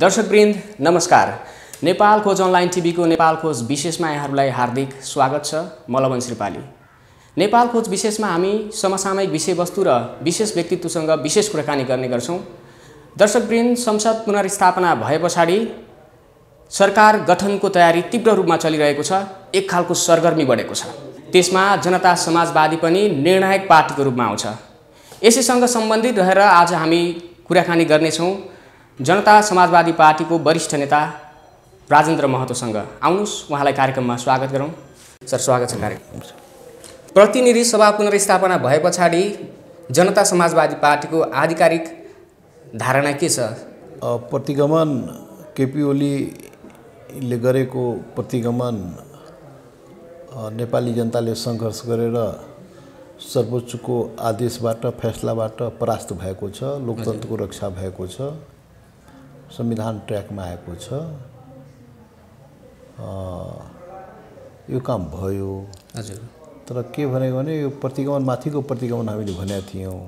दर्शकवृन्द नमस्कार। नेपाल खोज अनलाइन टिभीको नेपाल खोज विशेषमा यहाँहरूलाई हार्दिक स्वागत छ। म लवन श्रीपाली। नेपाल खोज विशेषमा हामी समसामयिक विषयवस्तु र विशेष व्यक्तित्वसँग विशेष कुराकानी गर्ने गर्छौं। दर्शकवृन्द, संसद पुनर्स्थापना भए पछाडि सरकार गठनको तयारी तीव्र रूपमा चलिरहेको छ। एक खालको सरगर्मी बढेको छ। त्यसमा जनता समाजवादी पनि निर्णायक पार्टीको रूपमा आउँछ। यसैसँग सम्बन्धित रहेर आज हामी कुराकानी गर्नेछौं जनता समाजवादी पार्टीको वरिष्ठ नेता राजेन्द्र महतोसँग। आउनुस् उहाँलाई कार्यक्रममा स्वागत गरौँ। सर, स्वागत छ कार्यक्रममा। प्रतिनिधि सभा पुनर्स्थापना भए पछाडि जनता समाजवादी पार्टीको आधिकारिक धारणा के छ? प्रतिगमन केपी ओलीले गरेको प्रतिगमन नेपाली जनताले सङ्घर्ष गरेर सर्वोच्चको आदेशबाट फैसलाबाट परास्त भएको छ। लोकतन्त्रको रक्षा भएको छ। संविधान ट्र्याकमा आएको छ। यो काम भयो। हजुर। तर के भनेको भने यो प्रतिगमन माथिको प्रतिगमन हामीले भनेका थियौँ।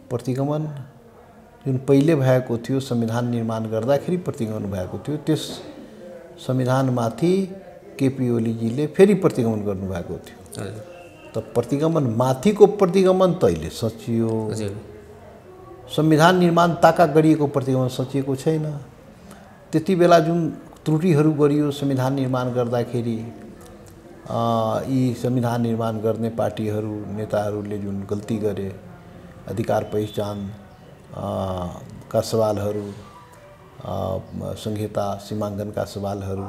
प्रतिगमन जुन पहिले भएको थियो संविधान निर्माण गर्दाखेरि प्रतिगमन भएको थियो, त्यस संविधानमाथि केपी ओलीजीले फेरि प्रतिगमन गर्नुभएको थियो। त प्रतिगमन माथिको प्रतिगमन त अहिले सचियो। संविधान निर्माण ताका गरिएको प्रतिगमन सचिएको छैन। त्यति बेला जुन त्रुटिहरू गरियो संविधान निर्माण गर्दाखेरि, यी संविधान निर्माण गर्ने पार्टीहरू नेताहरूले जुन गल्ती गरे, अधिकार पहिचान का सवालहरू, संहिता सीमाङ्कनका सवालहरू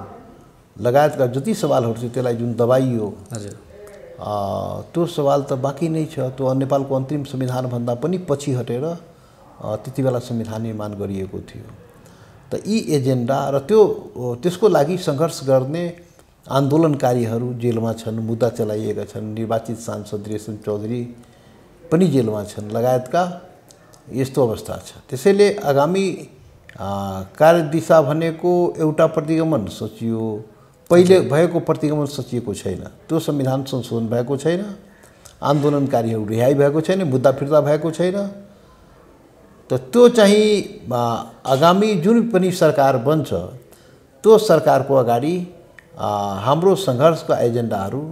लगायतका जति सवालहरू थियो त्यसलाई जुन दबाइयो, त्यो सवाल त बाँकी नै छ। त्यो नेपालको अन्तिम संविधानभन्दा पनि पछि हटेर त्यति बेला संविधान निर्माण गरिएको थियो। त यी एजेन्डा र त्यसको लागि सङ्घर्ष गर्ने आन्दोलनकारीहरू जेलमा छन्, मुद्दा चलाइएका छन्। निर्वाचित सांसद रेशम चौधरी पनि जेलमा छन् लगायतका यस्तो अवस्था छ। त्यसैले आगामी कार्यदिशा भनेको एउटा प्रतिगमन सचियो, पहिले भएको प्रतिगमन सचिएको छैन। त्यो संविधान संशोधन भएको छैन, आन्दोलनकारीहरू रिहाई भएको छैन, मुद्दा फिर्ता भएको छैन। त त्यो चाहिँ आगामी जुन पनि सरकार बन्छ त्यो सरकारको अगाडि हाम्रो सङ्घर्षका एजेन्डाहरू,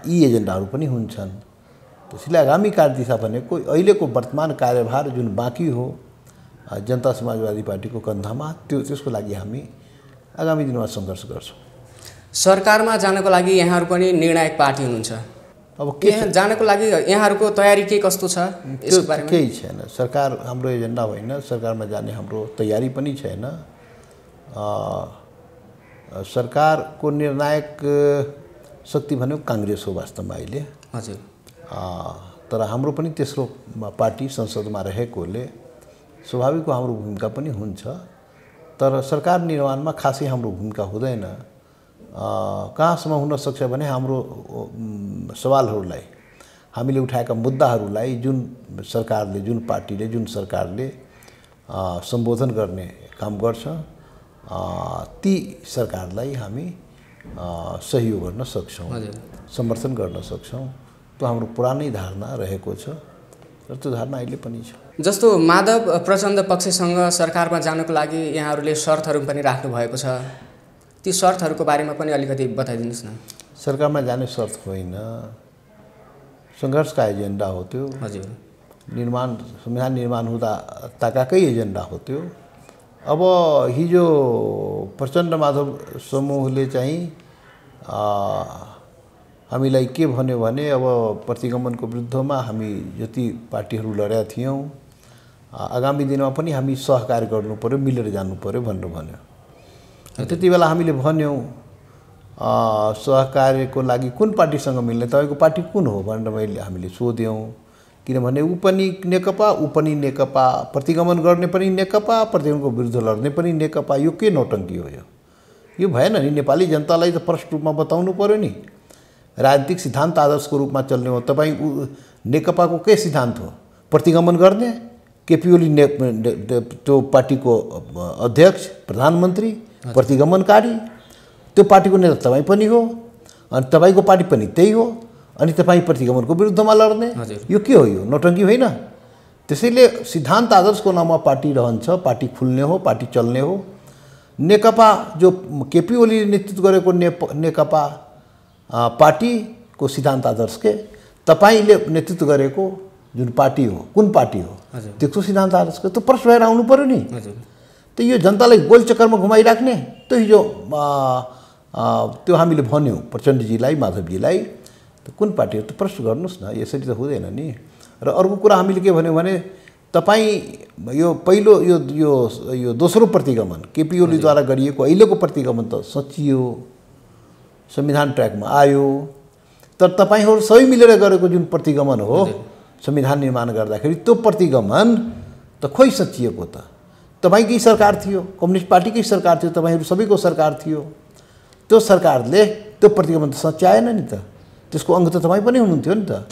यी एजेन्डाहरू पनि हुन्छन्। त्यसैले आगामी कार्यदिशा भनेको अहिलेको वर्तमान कार्यभार जुन बाँकी हो जनता समाजवादी पार्टीको कन्धामा, त्यसको लागि हामी आगामी दिनमा सङ्घर्ष गर्छौँ। सरकारमा जानको लागि यहाँहरू पनि निर्णायक पार्टी हुनुहुन्छ। अब के जानको लागि यहाँहरूको तयारी के कस्तो छ? यसको बारेमा केही छैन। सरकार हाम्रो एजेन्डा होइन। सरकारमा जाने हाम्रो तयारी पनि छैन। सरकारको निर्णायक शक्ति भनेको काङ्ग्रेस हो वास्तवमा अहिले। हजुर। तर हाम्रो पनि तेस्रो पार्टी संसदमा रहेकोले स्वाभाविक हाम्रो भूमिका पनि हुन्छ। तर सरकार निर्माणमा खासै हाम्रो भूमिका हुँदैन। कहाँसम्म हुन सक्छ भने हाम्रो सवालहरूलाई, हामीले उठाएका मुद्दाहरूलाई जुन सरकारले, जुन पार्टीले, जुन सरकारले सम्बोधन गर्ने काम गर्छ, ती सरकारलाई हामी सहयोग गर्न सक्छौँ, समर्थन गर्न सक्छौँ। त्यो हाम्रो पुरानै धारणा रहेको छ र त्यो धारणा अहिले पनि छ। जस्तो माधव प्रचण्ड पक्षसँग सरकारमा जानको लागि यहाँहरूले शर्तहरू पनि राख्नु भएको छ। ती शर्तहरूको बारेमा पनि अलिकति बताइदिनुहोस् न। सरकारमा जाने शर्त होइन, सङ्घर्षका एजेन्डा हो त्यो। हजुर। संविधान निर्माण हुँदा ताकाकै एजेन्डा हो त्यो। अब हिजो प्रचण्ड माधव समूहले चाहिँ हामीलाई के भन्यो भने, अब प्रतिगमनको विरुद्धमा हामी जति पार्टीहरू लडेका थियौँ, आगामी दिनमा पनि हामी सहकार्य गर्नु पर्यो, मिलेर जानु पर्यो भनेर भन्यो। त्यति बेला हामीले भन्यौँ सहकार्यको लागि कुन पार्टीसँग मिल्ने, तपाईँको पार्टी कुन हो भनेर हामीले सोध्यौँ। किनभने ऊ पनि नेकपा, ऊ पनि नेकपा, प्रतिगमन गर्ने पनि नेकपा, प्रतिगमनको विरुद्ध लड्ने पनि नेकपा। यो के नौटङ्की हो? यो भएन नि। नेपाली जनतालाई त प्रष्ट रूपमा बताउनु पर्यो नि। राजनीतिक सिद्धान्त आदर्शको रूपमा चल्ने हो। तपाईँ नेकपाको के सिद्धान्त हो? प्रतिगमन गर्ने? केपी ओली त्यो पार्टीको अध्यक्ष, प्रधानमन्त्री, प्रतिगमनकारी, त्यो पार्टीको नेता तपाईँ पनि हो अनि तपाईँको पार्टी पनि त्यही हो। अनि तपाईँ प्रतिगमनको विरुद्धमा लड्ने, यो के हो? यो नौटङ्की होइन। त्यसैले सिद्धान्त आदर्शको नाममा पार्टी रहन्छ, पार्टी खुल्ने हो, पार्टी चल्ने हो। नेकपा जो केपी ओलीले नेतृत्व गरेको नेकपा पार्टीको सिद्धान्त आदर्श के तपाईँले नेतृत्व गरेको जुन पार्टी हो, कुन पार्टी हो त्यसको सिद्धान्त आदर्शको त प्रश्न भएर आउनु पर्यो नि। त यो जनतालाई गोल चक्करमा घुमाइराख्ने त्यो हिजो त्यो हामीले भन्यौँ प्रचण्डजीलाई, माधवजीलाई, कुन पार्टी हो त प्रश्न गर्नुहोस् न, यसरी त हुँदैन नि। र अर्को कुरा हामीले के भन्यौँ भने तपाईँ यो पहिलो यो दोस्रो प्रतिगमन केपी ओलीद्वारा गरिएको अहिलेको प्रतिगमन त सचियो, संविधान ट्र्याकमा आयो। तर तपाईँहरू सबै मिलेर गरेको जुन प्रतिगमन हो संविधान निर्माण गर्दाखेरि त्यो प्रतिगमन त खोइ सचिएको त तपाईँकै सरकार थियो, कम्युनिस्ट पार्टीकै सरकार थियो, तपाईँहरू सबैको सरकार थियो। त्यो सरकारले त्यो प्रतिगमन त सच्याएन नि त, त्यसको अङ्ग त तपाईँ पनि हुनुहुन्थ्यो नि त।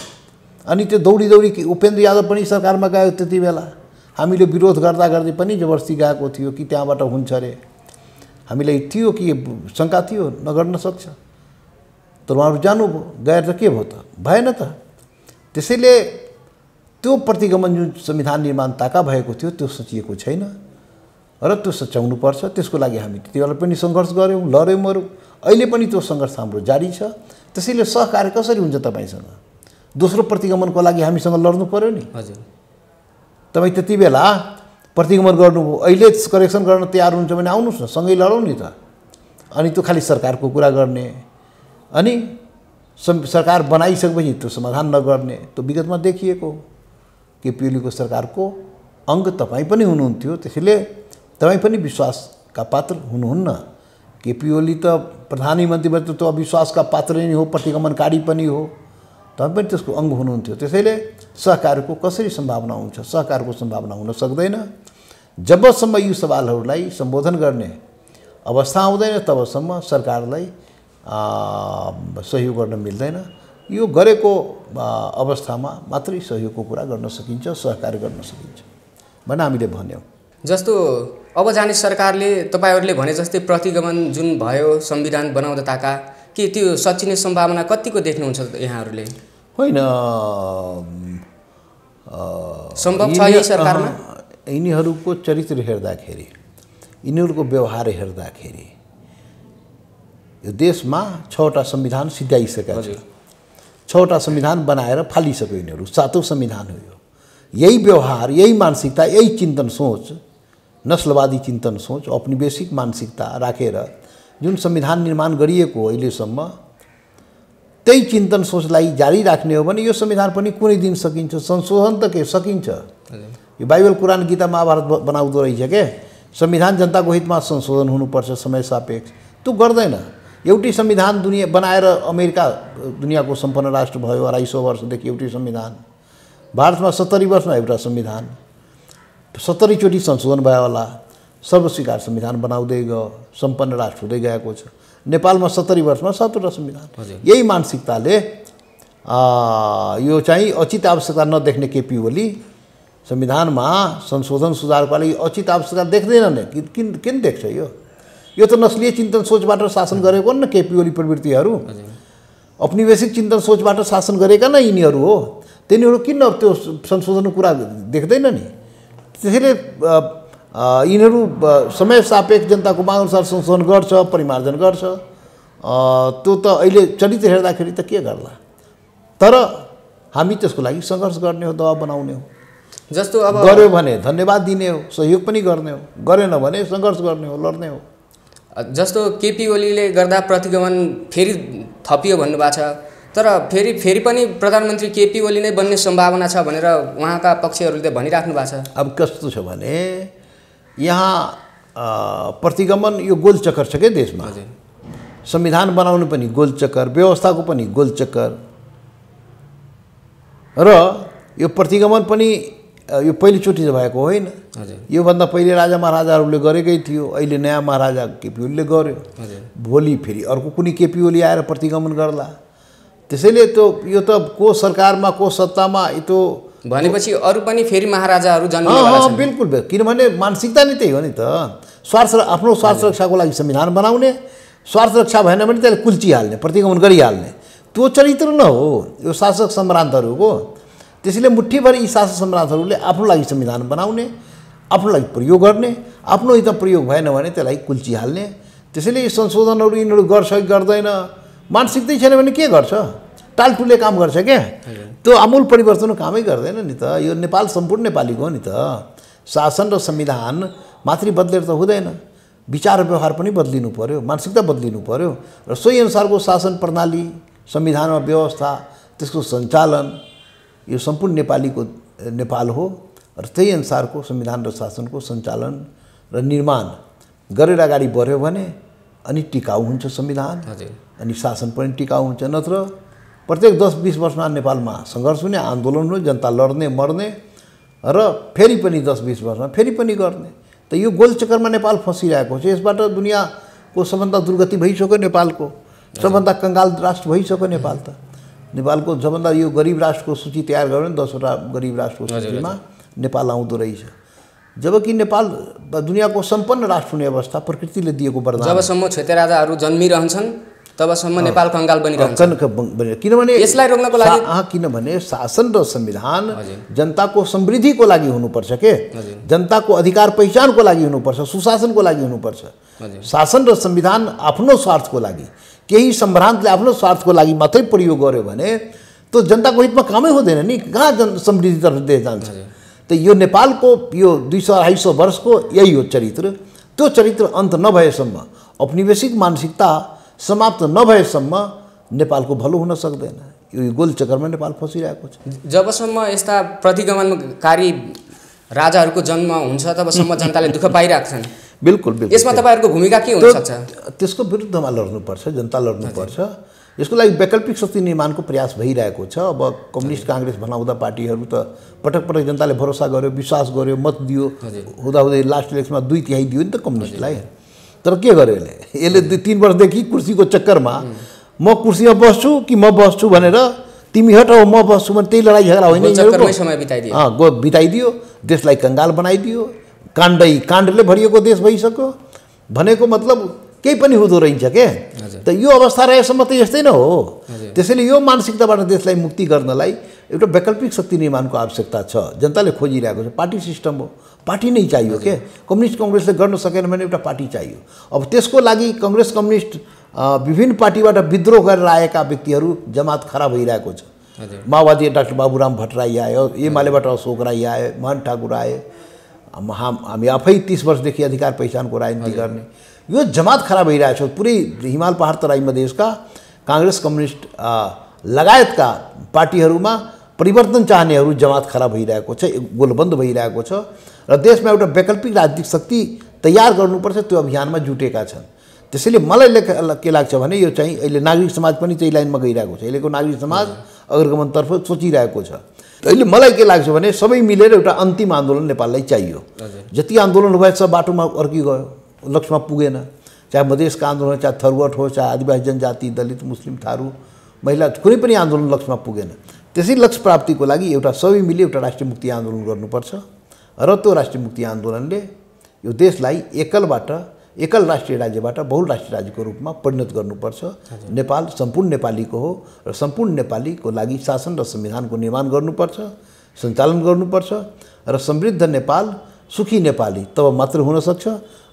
अनि त्यो दौडी उपेन्द्र यादव पनि सरकारमा गयो त्यति बेला, हामीले विरोध गर्दा गर्दै पनि जबरजस्ती गएको थियो कि त्यहाँबाट हुन्छ अरे, हामीलाई थियो कि शङ्का थियो नगर्न सक्छ, तर उहाँहरू जानुभयो, गएर त के भयो त, भएन त। त्यसैले त्यो प्रतिगमन जुन संविधान निर्माण ताका भएको थियो त्यो सचिएको छैन र त्यो सच्याउनुपर्छ। त्यसको लागि हामी त्यति बेला पनि सङ्घर्ष गऱ्यौँ, लड्यौँ मऱ्यौँ, अहिले पनि त्यो सङ्घर्ष हाम्रो जारी छ। त्यसैले सहकार्य कसरी हुन्छ तपाईँसँग? दोस्रो प्रतिगमनको लागि हामीसँग लड्नु पर्यो नि। हजुर, तपाईँ त्यति बेला प्रतिगमन गर्नुभयो, अहिले करेक्सन गर्न तयार हुन्छ भने आउनुहोस् न, सँगै लडौँ नि त। अनि त्यो खालि सरकारको कुरा गर्ने, अनि सरकार बनाइसकेपछि त्यो समाधान नगर्ने, त्यो विगतमा देखिएको हो। केपी ओलीको सरकारको अङ्ग तपाईँ पनि हुनुहुन्थ्यो, त्यसैले तपाईँ पनि विश्वासका पात्र हुनुहुन्न। केपी ओली त प्रधानमन्त्रीबाट त अविश्वासका पात्र नै हो, प्रतिगमनकारी पनि हो, तपाईँ पनि त्यसको अङ्ग हुनुहुन्थ्यो। त्यसैले सहकारको कसरी सम्भावना हुन्छ? सहकारको सम्भावना हुन सक्दैन जबसम्म यी सवालहरूलाई सम्बोधन गर्ने अवस्था आउँदैन, तबसम्म सरकारलाई सहयोग गर्न मिल्दैन। यो गरेको अवस्थामा मात्रै सहयोगको कुरा गर्न सकिन्छ, सहकार्य गर्न सकिन्छ भनेर हामीले भन्यौँ। जस्तो अब जाने सरकारले तपाईँहरूले भने जस्तै प्रतिगमन जुन भयो संविधान बनाउँदा ताका, के त्यो सचिने सम्भावना कतिको देख्नुहुन्छ यहाँहरूले? होइन, सम्भव छ यही सरकारमा? यिनीहरूको चरित्र हेर्दाखेरि, यिनीहरूको व्यवहार हेर्दाखेरि यो देशमा 6वटा संविधान सिद्ध्याइसकेका छ, 6वटा संविधान बनाएर फालिसक्यो यिनीहरू, 7औं संविधान हो यो। यही व्यवहार, यही मानसिकता, यही चिन्तन सोच, नस्लवादी चिन्तन सोच, औपनिवेशिक मानसिकता राखेर जुन संविधान निर्माण गरिएको अहिलेसम्म, त्यही चिन्तन सोचलाई जारी राख्ने हो भने यो संविधान पनि कुनै दिन सकिन्छ। संशोधन त के सकिन्छ, यो बाइबल कुरान गीता महाभारत बनाउँदो रहेछ के संविधान जनताको हितमा संशोधन हुनुपर्छ, समय सापेक्ष, त्यो गर्दैन। एउटै संविधान दुनियाँ बनाएर अमेरिका दुनियाँको सम्पन्न राष्ट्र भयो 250 वर्षदेखि, एउटै संविधान। भारतमा 70 वर्षमा एउटा संविधान, 70 चोटि संशोधन भयो होला, सर्वस्वीकार संविधान बनाउँदै गयो, सम्पन्न राष्ट्र हुँदै गएको छ। नेपालमा 70 वर्षमा 7वटा संविधान। यही मानसिकताले यो चाहिँ अचित आवश्यकता नदेख्ने केपी ओली संविधानमा संशोधन सुधारको लागि अचित आवश्यकता देख्दैनन्। किन देख्छ यो त नस्लीय चिन्तन सोचबाट शासन गरेको न केपी ओली प्रवृत्तिहरू, औपनिवेशिक चिन्तन सोचबाट शासन गरेका न यिनीहरू हो। तिनीहरू किन त्यो संशोधनको कुरा देख्दैन नि? त्यसैले यिनीहरू समय सापेक्ष जनताको मागअनुसार संशोधन गर्छ, परिमार्जन गर्छ। त्यो त अहिले चरित्र हेर्दाखेरि त के गर्ला, तर हामी त्यसको लागि सङ्घर्ष गर्ने हो, दबाब बनाउने हो। जस्तो अब गर्यो भने धन्यवाद दिने हो, सहयोग पनि गर्ने हो, गरेन भने सङ्घर्ष गर्ने हो, लड्ने हो। जस्तो केपी ओलीले गर्दा प्रतिगमन फेरि थपियो भन्नुभएको छ, तर फेरि पनि प्रधानमन्त्री केपी ओली नै बन्ने सम्भावना छ भनेर उहाँका पक्षहरूले भनिराख्नु भएको छ। अब कस्तो छ भने यहाँ प्रतिगमन यो गोलचक्कर छ क्या देशमा। संविधान बनाउनु पनि गोलचक्कर, व्यवस्थाको पनि गोलचक्कर, र यो प्रतिगमन पनि यो पहिलोचोटि भएको होइन। योभन्दा पहिले राजा महाराजाहरूले गरेकै थियो, अहिले नयाँ महाराजा केपी ओलीले गर्यो, भोलि फेरि अर्को कुनै केपी ओली आएर प्रतिगमन गर्ला। त्यसैले त्यो यो त को सरकारमा को सत्तामा त्यो भनेपछि अरू पनि फेरि महाराजाहरू जन्मिएवाला छन्। बिल्कुल, किनभने मानसिकता नै त्यही हो नि त। आफ्नो स्वार्थ रक्षाको लागि संविधान बनाउने, स्वार्थ रक्षा भएन भने त्यसले कुल्चिहाल्ने, प्रतिगमन गरिहाल्ने। त्यो चरित्र न हो यो शासक सम्रान्तहरूको। त्यसैले मुठ्ठीभर यी शासक सम्रान्तहरूले आफ्नो लागि संविधान बनाउने, आफ्नो लागि प्रयोग गर्ने, आफ्नो हित प्रयोग भएन भने त्यसलाई कुल्चिहाल्ने। त्यसैले यी संशोधनहरू यिनीहरू गर्छ कि गर्दैन, मानसिकतै छैन भने के गर्छ? टालटुले काम गर्छ क्या। त्यो आमूल परिवर्तन कामै गर्दैन नि त। यो नेपाल सम्पूर्ण नेपालीको हो नि त। शासन र संविधान मात्रै बदलेर त हुँदैन, विचार व्यवहार पनि बदलिनु पर्यो, मानसिकता बदलिनु पर्यो र सोही अनुसारको शासन प्रणाली, संविधानमा व्यवस्था, त्यसको सञ्चालन यो सम्पूर्ण नेपालीको नेपाल हो र त्यही अनुसारको संविधान र शासनको सञ्चालन र निर्माण गरेर अगाडि बढ्यो भने अनि टिकाउ हुन्छ संविधान, अनि शासन पनि टिकाउ हुन्छ। नत्र प्रत्येक 10-20 वर्षमा नेपालमा सङ्घर्ष हुने, आन्दोलन हुने, जनता लड्ने मर्ने र फेरि पनि 10-20 वर्षमा फेरि पनि गर्ने। त यो गोलचक्करमा नेपाल फसिरहेको छ। यसबाट दुनियाँको सबभन्दा दुर्गति भइसक्यो नेपालको, सबभन्दा कङ्गाल राष्ट्र भइसक्यो नेपाल। त नेपालको सबभन्दा यो गरिब राष्ट्रको सूची तयार गर्यो भने 10वटा गरिब राष्ट्रको सूचीमा नेपाल आउँदो रहेछ। जबकि नेपाल दुनियाँको सम्पन्न राष्ट्र हुने अवस्था प्रकृतिले दिएको वरदान। जबसम्म छोटे राजाहरू जन्मिरहन्छन् तबसम्म नेपाल कङ्गाल बनिरहन्छ। किनभने यसलाई रोक्नको लागि किनभने शासन र संविधान जनताको समृद्धिको लागि हुनुपर्छ के, जनताको अधिकार पहिचानको लागि हुनुपर्छ, सुशासनको लागि हुनुपर्छ। शासन र संविधान आफ्नो स्वार्थको लागि, केही सम्भ्रान्तले आफ्नो स्वार्थको लागि मात्रै प्रयोग गर्यो भने त्यो जनताको हितमा कामै हुँदैन नि। कहाँ समृद्धितर्फ देश जान्छ? त यो नेपालको यो 200-250 वर्षको यही हो चरित्र। त्यो चरित्र अन्त नभएसम्म, औपनिवेशिक मानसिकता समाप्त नभएसम्म नेपालको भलो हुन सक्दैन। यो गोलचक्करमा नेपाल फसिरहेको छ। जबसम्म यस्ता प्रतिगमनकारी राजाहरूको जन्म हुन्छ तबसम्म जनताले दुःख पाइरहेछन्। बिल्कुल बिल्कुल। यसमा तपाईँहरूको भूमिका के हुन सक्छ? त्यसको विरुद्धमा लड्नुपर्छ, जनता लड्नुपर्छ। यसको लागि वैकल्पिक शक्ति निर्माणको प्रयास भइरहेको छ। अब कम्युनिस्ट काङ्ग्रेस भनाउँदा पार्टीहरू त पटक पटक जनताले भरोसा गर्यो, विश्वास गर्यो, मत दियो, हुँदाहुँदै लास्ट इलेक्सनमा 2/3 दियो नि त कम्युनिस्टलाई। तर के गर्यो यसले 2-3 वर्षदेखि कुर्सीको चक्करमा म कुर्सीमा बस्छु कि म बस्छु भनेर, तिमी हट म बस्छु भने त्यही लडाइँ झगडा होइन, बिताइदियो, देशलाई कङ्गाल बनाइदियो, काण्डले भरिएको देश भइसक्यो। भनेको मतलब केही पनि हुँदो रहेछ के। त यो अवस्था रहेसम्म त यस्तै नै हो। त्यसैले यो मानसिकताबाट देशलाई मुक्ति गर्नलाई एउटा वैकल्पिक शक्ति निर्माणको आवश्यकता छ। जनताले खोजिरहेको छ। पार्टी सिस्टम हो, पार्टी नै चाहियो के। कम्युनिस्टले गर्न सकेन भने एउटा पार्टी चाहियो। अब त्यसको लागि कम्युनिस्ट विभिन्न पार्टीबाट विद्रोह गरेर आएका व्यक्तिहरू जमात खडा भइरहेको छ। माओवादी डाक्टर बाबुराम भट्टराई आयो, एमालेबाट अशोक राई आए, महन ठाकुर आए, हामी आफै 30 वर्षदेखि अधिकार पहिचानको राजनीति गर्ने। यो जमात खडा भइरहेको छ। पुरै हिमाल पहाड तराई मधेसका काङ्ग्रेस, कम्युनिस्ट लगायतका पार्टीहरूमा परिवर्तन चाहनेहरू जमात खडा भइरहेको छ, गोलबन्द भइरहेको छ र देशमा एउटा वैकल्पिक राजनीतिक शक्ति तयार गर्नुपर्छ। त्यो अभियानमा जुटेका छन्। त्यसैले मलाई के लाग्छ भने यो चाहिँ अहिले नागरिक समाज पनि त्यही लाइनमा गइरहेको छ। अहिलेको नागरिक समाज अग्रगमनतर्फ सोचिरहेको छ। अहिले मलाई के लाग्छ भने सबै मिलेर एउटा अन्तिम आन्दोलन नेपाललाई चाहियो। जति आन्दोलन भएछ बाटोमा अर्किगयो, लक्ष्यमा पुगेन। चाहे मधेसका आन्दोलन, चाहे थरुवट हो, चाहे आदिवासी जनजाति, दलित, मुस्लिम, थारू, महिला, कुनै पनि आन्दोलन लक्ष्यमा पुगेन। त्यसै लक्ष्य प्राप्तिको लागि एउटा सबै मिली एउटा राष्ट्रिय मुक्ति आन्दोलन गर्नुपर्छ र त्यो राष्ट्रिय मुक्ति आन्दोलनले यो देशलाई एकल राष्ट्रिय राज्यबाट बहुराष्ट्रिय राज्यको रूपमा परिणत गर्नुपर्छ। नेपाल सम्पूर्ण नेपालीको हो र सम्पूर्ण नेपालीको लागि शासन र संविधानको निर्माण गर्नुपर्छ, सञ्चालन गर्नुपर्छ र समृद्ध नेपाल, सुखी नेपाली तब मात्र हुन सक्छ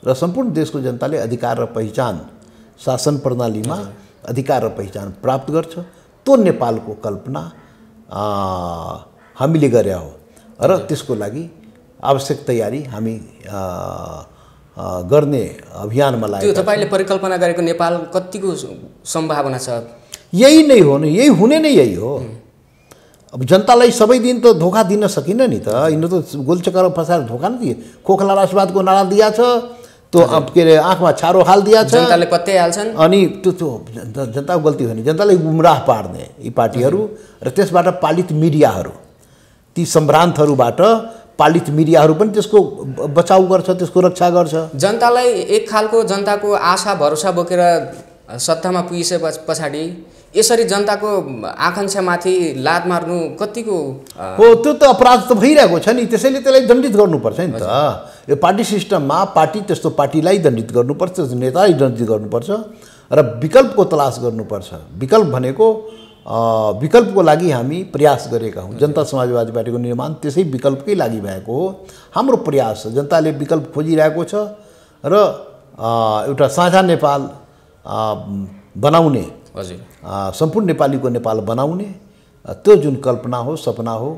र सम्पूर्ण देशको जनताले अधिकार र पहिचान, शासन प्रणालीमा अधिकार र पहिचान प्राप्त गर्छ। त्यो नेपालको कल्पना हामीले गरे हो र त्यसको लागि आवश्यक तयारी हामी गर्ने अभियानमा लाग्यो। त्यो तपाईले परिकल्पना गरेको नेपाल कतिको सम्भावना छ? यही नै हो नि, यही हुने नै यही हो। अब जनतालाई सबै दिन त धोका दिन सकिन नि त। यिनीहरू त गोलचक्करमा फसाएर धोका नै दिए। खोखला राष्ट्रवादको नारा दिया छ, त्यो के अरे आँखमा छारो हाल दिया छ, जनताले पत्याइहाल्छन्। अनि त्यो जनताको गल्ती हो नि, जनतालाई गुमराह पार्ने यी पार्टीहरू र त्यसबाट पालित मिडियाहरू, ती सम्भ्रान्तहरूबाट पालित मिडियाहरू पनि त्यसको बचाउ गर्छ, त्यसको रक्षा गर्छ। जनतालाई एक खालको जनताको आशा भरोसा बोकेर सत्तामा पुगिसके पछाडि यसरी जनताको आकाङ्क्षामाथि लात मार्नु कतिको हो? त्यो त अपराध त भइरहेको छ नि। त्यसैले त्यसलाई दण्डित गर्नुपर्छ नि त। यो पार्टी सिस्टममा त्यस्तो पार्टीलाई दण्डित गर्नुपर्छ, नेतालाई दण्डित गर्नुपर्छ र विकल्पको तलास गर्नुपर्छ। विकल्प भनेको विकल्पको लागि हामी प्रयास गरेका हौँ। जनता समाजवादी पार्टीको निर्माण त्यसै विकल्पकै लागि भएको हो। हाम्रो प्रयास छ, जनताले विकल्प खोजिरहेको छ र एउटा साझा नेपाल बनाउने, सम्पूर्ण नेपालीको नेपाल बनाउने त्यो जुन कल्पना हो, सपना हो,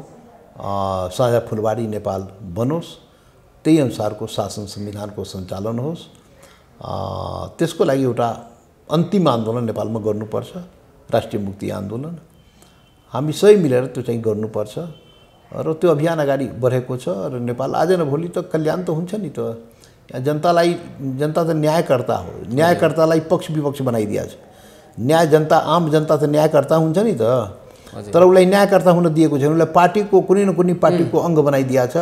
साझा फुलबारी नेपाल बनोस्, त्यही अनुसारको शासन संविधानको सञ्चालन होस्। त्यसको लागि एउटा अन्तिम आन्दोलन नेपालमा गर्नुपर्छ, राष्ट्रिय मुक्ति आन्दोलन। हामी सबै मिलेर त्यो चाहिँ गर्नुपर्छ र त्यो अभियान अगाडि बढेको छ र नेपाल आज न भोलि त कल्याण त हुन्छ नि। त जनता त न्यायकर्ता हो, न्यायकर्तालाई पक्ष विपक्ष बनाइदिया छ। जनता आम जनता त न्यायकर्ता हुन्छ नि त, तर उसलाई न्यायकर्ता हुन दिएको छैन। उसलाई पार्टीको कुनै न कुनै पार्टीको अङ्ग बनाइदिया छ।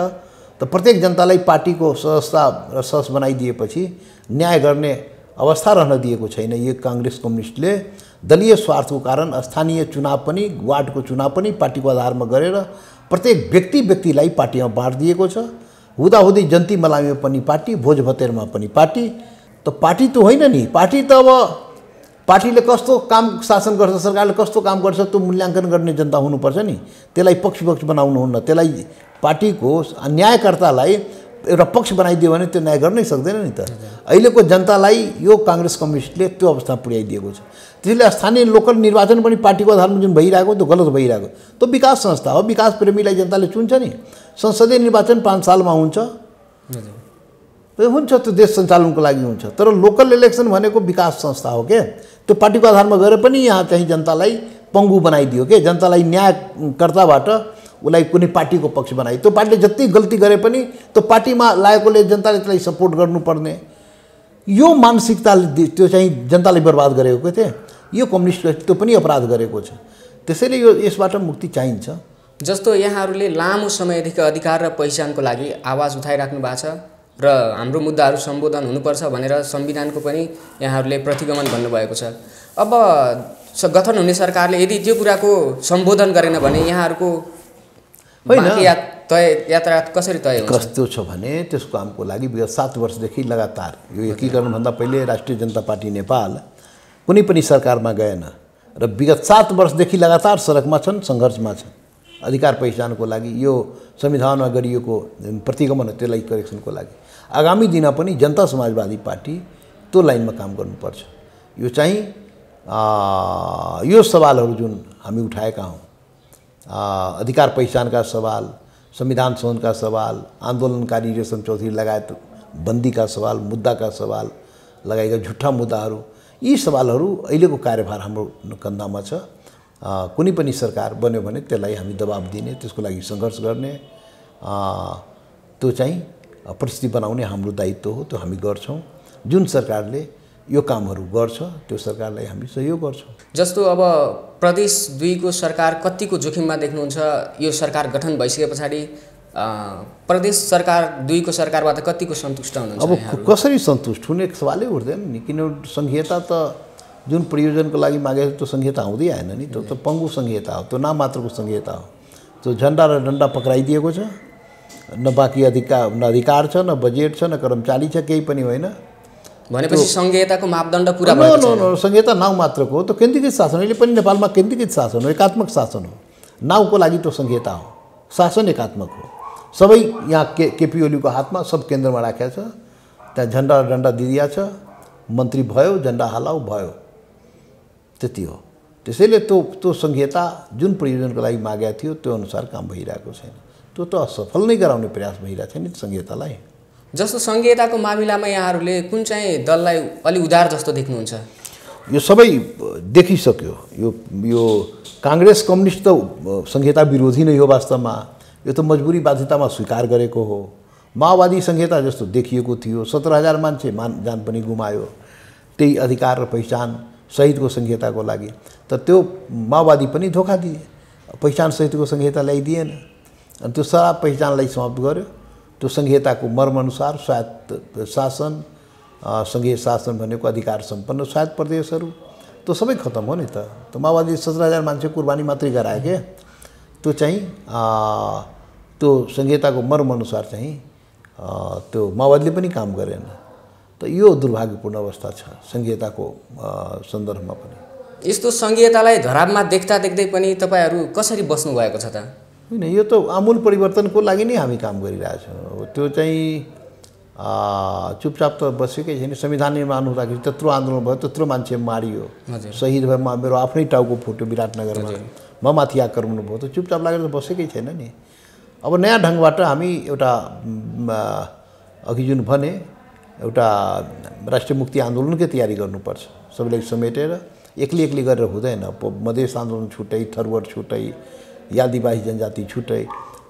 त प्रत्येक जनतालाई पार्टीको सदस्यता र सदस्य बनाइदिएपछि न्याय गर्ने अवस्था रहन दिएको छैन। यो काङ्ग्रेस कम्युनिस्टले दलीय स्वार्थको कारण स्थानीय चुनाव पनि, वार्डको चुनाव पनि पार्टीको आधारमा गरेर प्रत्येक व्यक्तिलाई पार्टीमा बाँडिदिएको छ। हुँदाहुँदै जन्ती मलामीमा पनि पार्टी, भोज भतेरमा पनि पार्टी। त पार्टी त होइन नि। पार्टी त अब पार्टीले कस्तो काम शासन गर्छ, सरकारले कस्तो काम गर्छ त्यो मूल्याङ्कन गर्ने जनता हुनुपर्छ नि। त्यसलाई पक्ष विपक्ष बनाउनुहुन्न। त्यसलाई पार्टीको न्यायकर्तालाई एउटा पक्ष बनाइदियो भने त्यो न्याय गर्नै सक्दैन नि त। अहिलेको जनतालाई यो काङ्ग्रेस कम्युनिस्टले त्यो अवस्थामा पुर्याइदिएको छ। त्यसले स्थानीय लोकल निर्वाचन पनि पार्टीको आधारमा जुन भइरहेको त्यो गलत भइरहेको। त्यो विकास संस्था हो, विकास प्रेमीलाई जनताले चुन्छ नि। संसदीय निर्वाचन 5 सालमा हुन्छ, हुन्छ त्यो देश सञ्चालनको लागि हुन्छ। तर लोकल इलेक्सन भनेको विकास संस्था हो के। त्यो पार्टीको आधारमा गएर पनि यहाँ चाहिँ जनतालाई पङ्गु बनाइदियो के। जनतालाई न्यायकर्ताबाट उसलाई कुनै पार्टीको पक्ष बनाइदियो। त्यो पार्टीले जति गल्ती गरे पनि त्यो पार्टीमा लागेकोले जनताले त्यसलाई सपोर्ट गर्नुपर्ने, यो मानसिकताले त्यो चाहिँ जनतालाई बर्बाद गरेको थिए। यो कम्युनिस्टले त्यो पनि अपराध गरेको छ। त्यसैले यो यसबाट मुक्ति चाहिन्छ। जस्तो यहाँहरूले लामो समयदेखि अधिकार र पहिचानको लागि आवाज उठाइराख्नु भएको छ र हाम्रो मुद्दाहरू सम्बोधन हुनुपर्छ भनेर संविधानको पनि यहाँहरूले प्रतिगमन भन्नुभएको छ। अब गठन हुने सरकारले यदि त्यो कुराको सम्बोधन गरेन भने यहाँहरूको यात्रा कसरी तय हुन्छ? कस्तो छ भने त्यसको कामको लागि विगत 7 वर्षदेखि लगातार यो एकीकरणभन्दा पहिले राष्ट्रिय जनता पार्टी नेपाल कुनै पनि सरकारमा गएन र विगत 7 वर्षदेखि लगातार सडकमा छन्, सङ्घर्षमा छन् अधिकार पहिचानको लागि। यो संविधानमा गरिएको प्रतिगमन, त्यसलाई करेक्सनको लागि आगामी दिनमा पनि जनता समाजवादी पार्टी त्यो लाइनमा काम गर्नुपर्छ। यो चाहिँ यो सवालहरू जुन हामी उठाएका हौँ, अधिकार पहिचानका सवाल, संविधान संशोधनका सवाल, आन्दोलनकारी रेशम चौधरी लगायत बन्दीका सवाल, मुद्दाका सवाल लगाएका झुट्टा मुद्दाहरू, यी सवालहरू अहिलेको कार्यभार हाम्रो कन्दामा छ। कुनै पनि सरकार बन्यो भने त्यसलाई हामी दबाब दिने, त्यसको लागि सङ्घर्ष गर्ने, त्यो चाहिँ परिस्थिति बनाउने हाम्रो दायित्व हो। त्यो हामी गर्छौँ। जुन सरकारले यो कामहरू गर्छ त्यो सरकारलाई हामी सहयोग गर्छौँ। जस्तो अब प्रदेश 2 को सरकार कतिको जोखिममा देख्नुहुन्छ? यो सरकार गठन भइसके पछाडि प्रदेश सरकार 2 को सरकारबाट कतिको सन्तुष्ट हुनुहुन्छ? अब कसरी सन्तुष्ट हुने सवालै उठ्दैन नि। किन संहिता त जुन प्रयोजनको लागि मागेको त्यो संहिता आउँदै आएन नि। त्यो त पङ्गु संहिता हो, त्यो नाम मात्रको संहिता हो। त्यो झन्डा र डन्डा पक्राइदिएको छ। न बाँकी अधिकार छ, न बजेट छ, न कर्मचारी छ, केही पनि होइन। भनेपछि संहिताको मापदण्ड पुरा भएको छैन। संहिता नाउँ मात्रको हो। त्यो केन्द्रीकृत शासन, अहिले पनि नेपालमा केन्द्रीकृत शासन हो, एकात्मक शासन हो। नाउँको लागि त्यो संहिता हो, शासन एकात्मक हो। सबै यहाँ केपी ओलीको हातमा सब केन्द्रमा राखेको छ। त्यहाँ झन्डा र डन्डा दिदिया छ, मन्त्री भयो, झन्डा हालाउ भयो, त्यति हो। त्यसैले त्यो संहिता जुन प्रयोजनको लागि मागेको थियो त्यो अनुसार काम भइरहेको छैन। त्यो त असफल नै गराउने प्रयास भइरहेको छ नि संहितालाई। जस्तो संहिताको मामिलामा यहाँहरूले कुन चाहिँ दललाई अलि उदार जस्तो देख्नुहुन्छ? यो सबै देखिसक्यो। यो काङ्ग्रेस कम्युनिस्ट त संहिता विरोधी नै हो वास्तवमा। यो त मजबुरी बाध्यतामा स्वीकार गरेको हो। माओवादी संहिता जस्तो देखिएको थियो। 17,000 मान्छे जान पनि गुमायो त्यही अधिकार र पहिचान सहितको संहिताको लागि। त त्यो माओवादी पनि धोका दिए, पहिचान सहितको संहिता ल्याइदिएन। अनि त्यो सारा पहिचानलाई समाप्त गर्यो। त्यो संहिताको मर्मअनुसार स्वायत्त शासन, सङ्घीय शासन भनेको अधिकार सम्पन्न स्वायत्त प्रदेशहरू, त्यो सबै खत्तम हो नि त। त्यो माओवादी 17,000 मान्छे कुर्बानी मात्रै गरायो के। त्यो चाहिँ त्यो संहिताको मर्मअनुसार चाहिँ त्यो माओवादीले पनि काम गरेन। त यो दुर्भाग्यपूर्ण अवस्था छ संहिताको सन्दर्भमा पनि। यस्तो सङ्घीयतालाई धरापमा देख्दै पनि तपाईँहरू कसरी बस्नु भएको छ त? होइन, यो त आमूल परिवर्तनको लागि नै हामी काम गरिरहेछौँ। त्यो चाहिँ चुपचाप त बसेकै छैन। संविधान निर्माण हुँदाखेरि त्यत्रो आन्दोलन भयो, त्यत्रो मान्छे मारियो, शहीद भयो। मेरो आफ्नै टाउको फुट्यो विराटनगरमा, म माथि आक्रमण भयो, त चुपचाप लागेर त बसेकै छैन नि। अब नयाँ ढङ्गबाट हामी एउटा अघि जुन भने एउटा राष्ट्रिय मुक्ति आन्दोलनकै तयारी गर्नुपर्छ। सबैलाई समेटेर एक्लै गरेर हुँदैन। मधेस आन्दोलन छुट्टै, थरवट छुट्टै, आदिवासी जनजाति छुट्टै,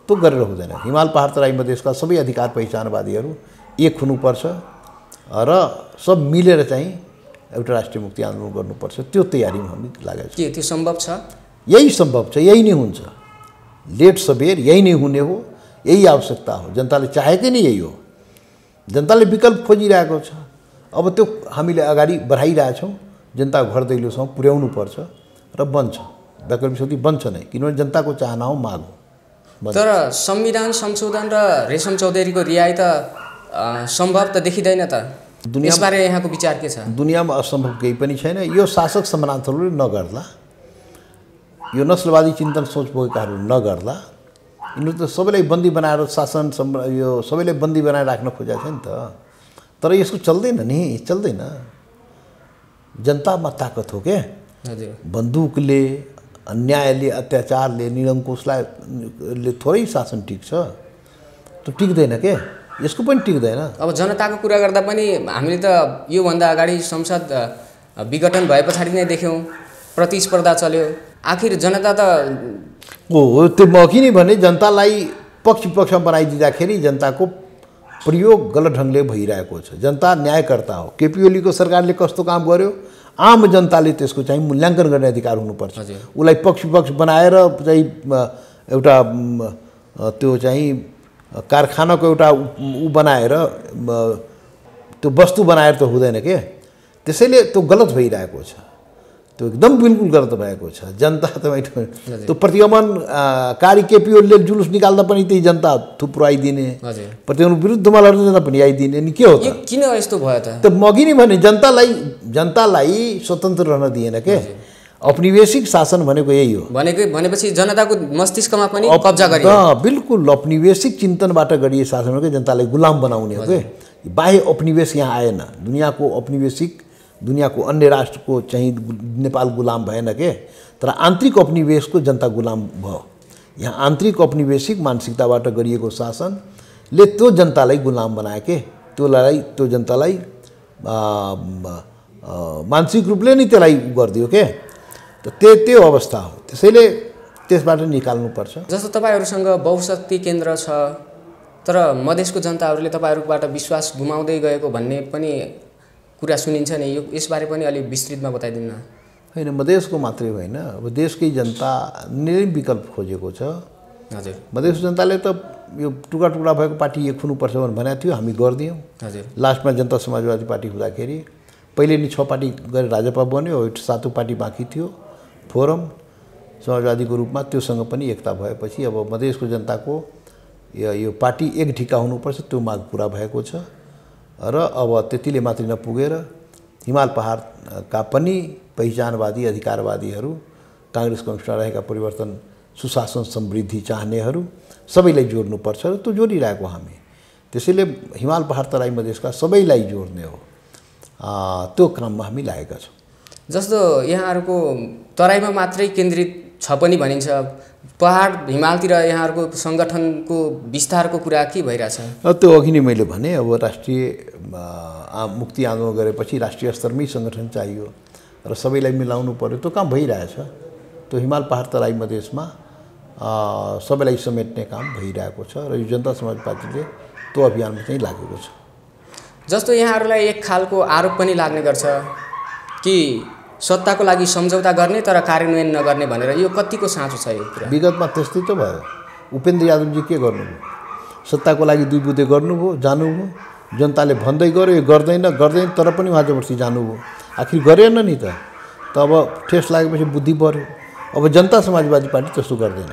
त्यो गरेर हुँदैन। हिमाल पहाड तराई मधेसका सबै अधिकार पहिचानवादीहरू एक हुनुपर्छ र सब मिलेर चाहिँ एउटा राष्ट्रिय मुक्ति आन्दोलन गर्नुपर्छ। त्यो तयारीमा हामी लागेका छौँ। के त्यो सम्भव छ? यही सम्भव छ, यही नै हुन्छ। लेट सबेर यही नै हुने हो, यही आवश्यकता हो। जनताले चाहेकै नै यही हो। जनताले विकल्प खोजिरहेको छ। अब त्यो हामीले अगाडि बढाइरहेछौँ। जनताको घर दैलोसम्म पुर्याउनु पर्छ र बन्छ। वैकल्पिक शक्ति बन्छ नै, किनभने जनताको चाहना हो, माग हो। तर संविधान संशोधन र रेशम चौधरीको रिहाई त सम्भव त देखिँदैन त। यसबारे यहाँको विचार के छ? दुनियाँमा असम्भव केही पनि छैन। यो शासक समानान्थरहरूले नगर्ला, यो नस्लवादी चिन्तन सोच बोकेकाहरू नगर्ला। यिनीहरू त सबैलाई बन्दी बनाएर शासन यो सबैलाई बन्दी बनाएर राख्न खोजेको छ नि त। तर यसको चल्दैन नि, चल्दैन। जनतामा ताकत हो क्या। बन्दुकले, अन्यायले, अत्याचारले, निरङ्कुशलाई थोरै शासन टिक्छ? त्यो टिक्दैन के, यसको पनि टिक्दैन। अब जनताको कुरा गर्दा पनि हामीले त योभन्दा अगाडि संसद विघटन भए पछाडि नै देख्यौँ प्रतिस्पर्धा चल्यो। आखिर जनता त हो त्यो म अघि नै भने जनतालाई पक्षमा बनाइदिँदाखेरि जनताको प्रयोग गलत ढङ्गले भइरहेको छ। जनता न्यायकर्ता हो। केपी ओलीको सरकारले कस्तो काम गर्यो, आम जनताले त्यसको चाहिँ मूल्याङ्कन गर्ने अधिकार हुनुपर्छ। उसलाई पक्ष बनाएर चाहिँ एउटा त्यो चाहिँ कारखानाको एउटा ऊ बनाएर त्यो वस्तु बनाएर त हुँदैन के। त्यसैले त्यो गलत भइरहेको छ। त्यो एकदम बिल्कुल गलत भएको छ। जनता तपाईँ त्यो प्रतिगमनकारी केपी ओलीले जुलुस निकाल्दा पनि त्यही जनता थुप्रो आइदिने, प्रतिगमन विरुद्धमा लड्ने जनता पनि आइदिने। नि के हो त? किन यस्तो भयो त? म अघि नै भने जनतालाई स्वतन्त्र रहन दिएन के। औपनिवेशिक शासन भनेको यही हो। भनेपछि जनताको मस्तिष्कमा पनि कब्जा गरियो। बिल्कुल औपनिवेशिक चिन्तनबाट गरिए शासन हो कि जनतालाई गुलाम बनाउने हो कि। बाह्य औपनिवेश यहाँ आएन। दुनियाँको अन्य राष्ट्रको चाहिँ नेपाल गुलाम भएन के। तर आन्तरिक औपनिवेशको जनता गुलाम भयो। यहाँ आन्तरिक औपनिवेशिक मानसिकताबाट गरिएको शासनले त्यो जनतालाई गुलाम बनायो के। त्यो जनतालाई मानसिक रूपले नै त्यसलाई गरिदियो के। त त्यो अवस्था हो। त्यसैले त्यसबाट निकाल्नुपर्छ। जस्तो तपाईँहरूसँग बहुशक्ति केन्द्र छ, तर मधेसको जनताहरूले तपाईँहरूबाट विश्वास गुमाउँदै गएको भन्ने पनि कुरा सुनिन्छ नि। यसबारे पनि अलिक विस्तृतमा बताइदिनु न। होइन, मधेसको मात्रै होइन, अब देशकै जनताले विकल्प खोजेको छ। हजुर, मधेसको जनताले त यो टुक्रा भएको पार्टी एक हुनुपर्छ भनेको थियो, हामी गरिदियौँ। हजुर, लास्टमा जनता समाजवादी पार्टी हुँदाखेरि पहिले नि 6 पार्टी गरेर राजपा बन्यो, 7औं पार्टी बाँकी थियो फोरम समाजवादीको रूपमा। त्योसँग पनि एकता भएपछि अब मधेसको जनताको यो पार्टी एक ढिका हुनुपर्छ, त्यो माग पुरा भएको छ। र अब त्यतिले मात्रै नपुगेर हिमाल पहाडका पनि पहिचानवादी अधिकारवादीहरू, काङ्ग्रेस कम्युनिस्टमा रहेका परिवर्तन, सुशासन, समृद्धि चाहनेहरू सबैलाई जोड्नुपर्छ र त्यो जोडिरहेको हामी। त्यसैले हिमाल पहाड तराई मधेसका सबैलाई जोड्ने हो, त्यो काममा हामी लागेका छौँ। जस्तो यहाँहरूको तराईमा मात्रै केन्द्रित छ पनि भनिन्छ, पहाड हिमालतिर यहाँहरूको सङ्गठनको विस्तारको कुरा के भइरहेछ? त्यो अघि नै मैले भने अब राष्ट्रिय मुक्ति आन्दोलन गरेपछि राष्ट्रिय स्तरमै सङ्गठन चाहियो र सबैलाई मिलाउनु पर्यो। त्यो काम भइरहेछ। त्यो हिमाल पहाड तराई मधेसमा सबैलाई समेट्ने काम भइरहेको छ र यो जनता समाज पार्टीले त्यो अभियानमा चाहिँ लागेको छ। जस्तो यहाँहरूलाई एक खालको आरोप पनि लाग्ने गर्छ कि सत्ताको लागि सम्झौता गर्ने तर कार्यान्वयन नगर्ने भनेर। यो कतिको साँचो छ यो कुरा? विगतमा त्यस्तै त भयो। उपेन्द्र यादवजी के गर्नुभयो? सत्ताको लागि दुई बुधे गर्नुभयो, जानुभयो। जनताले भन्दै गऱ्यो यो गर्दैन, तर पनि उहाँ जबरजस्ती जानुभयो। आखिर गरेन नि त। अब ठेस लागेपछि बुद्धि बढ्यो। अब जनता समाजवादी पार्टी त्यस्तो गर्दैन।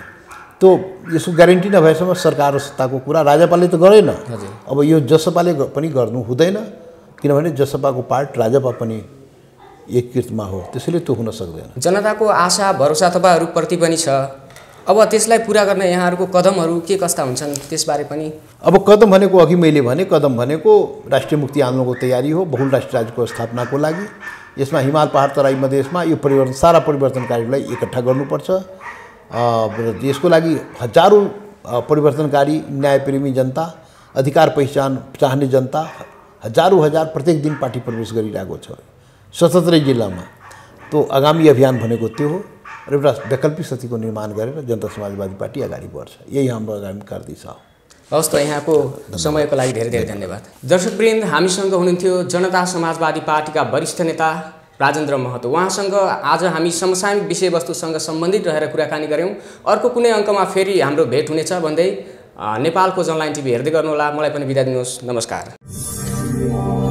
त्यो यसको ग्यारेन्टी नभएसम्म सरकार र सत्ताको कुरा राजपाले त गरेन। अब यो जसपाले पनि गर्नु हुँदैन, किनभने जसपाको पार्ट राजपा पनि एकीकृतमा हो, त्यसैले त्यो हुन सक्दैन। जनताको आशा भरोसा तपाईँहरूप्रति पनि छ, अब त्यसलाई पुरा गर्न यहाँहरूको कदमहरू के कस्ता हुन्छन् त्यसबारे पनि? अब कदम भनेको अघि मैले भने, कदम भनेको राष्ट्रिय मुक्ति आन्दोलनको तयारी हो, बहुराष्ट्रिय राज्यको स्थापनाको लागि। यसमा हिमाल पहाड तराई मधेसमा यो परिवर्तन, सारा परिवर्तनकारीलाई इकट्ठा गर्नुपर्छ। यसको लागि हजारौँ परिवर्तनकारी, न्यायप्रेमी जनता, अधिकार पहिचान चाहने जनता हजार प्रत्येक दिन पार्टी प्रवेश गरिरहेको छ 77 जिल्लामा। तो आगामी अभियान भनेको त्यो हो र एउटा वैकल्पिक स्थितिको निर्माण गरेर जनता समाजवादी पार्टी अगाडि बढ्छ। यही हाम्रो आगामी कार्यदिशा हो। हवस् त, यहाँको समयको लागि धेरै धेरै धन्यवाद। दर्शकवृन्द, हामीसँग हुनुहुन्थ्यो जनता समाजवादी पार्टीका वरिष्ठ नेता राजेन्द्र महतो। उहाँसँग आज हामी समसामयिक विषयवस्तुसँग सम्बन्धित रहेर कुराकानी गऱ्यौँ। अर्को कुनै अङ्कमा फेरि हाम्रो भेट हुनेछ भन्दै नेपालको अनलाइन टिभी हेर्दै गर्नुहोला। मलाई पनि बिदा दिनुहोस्। नमस्कार।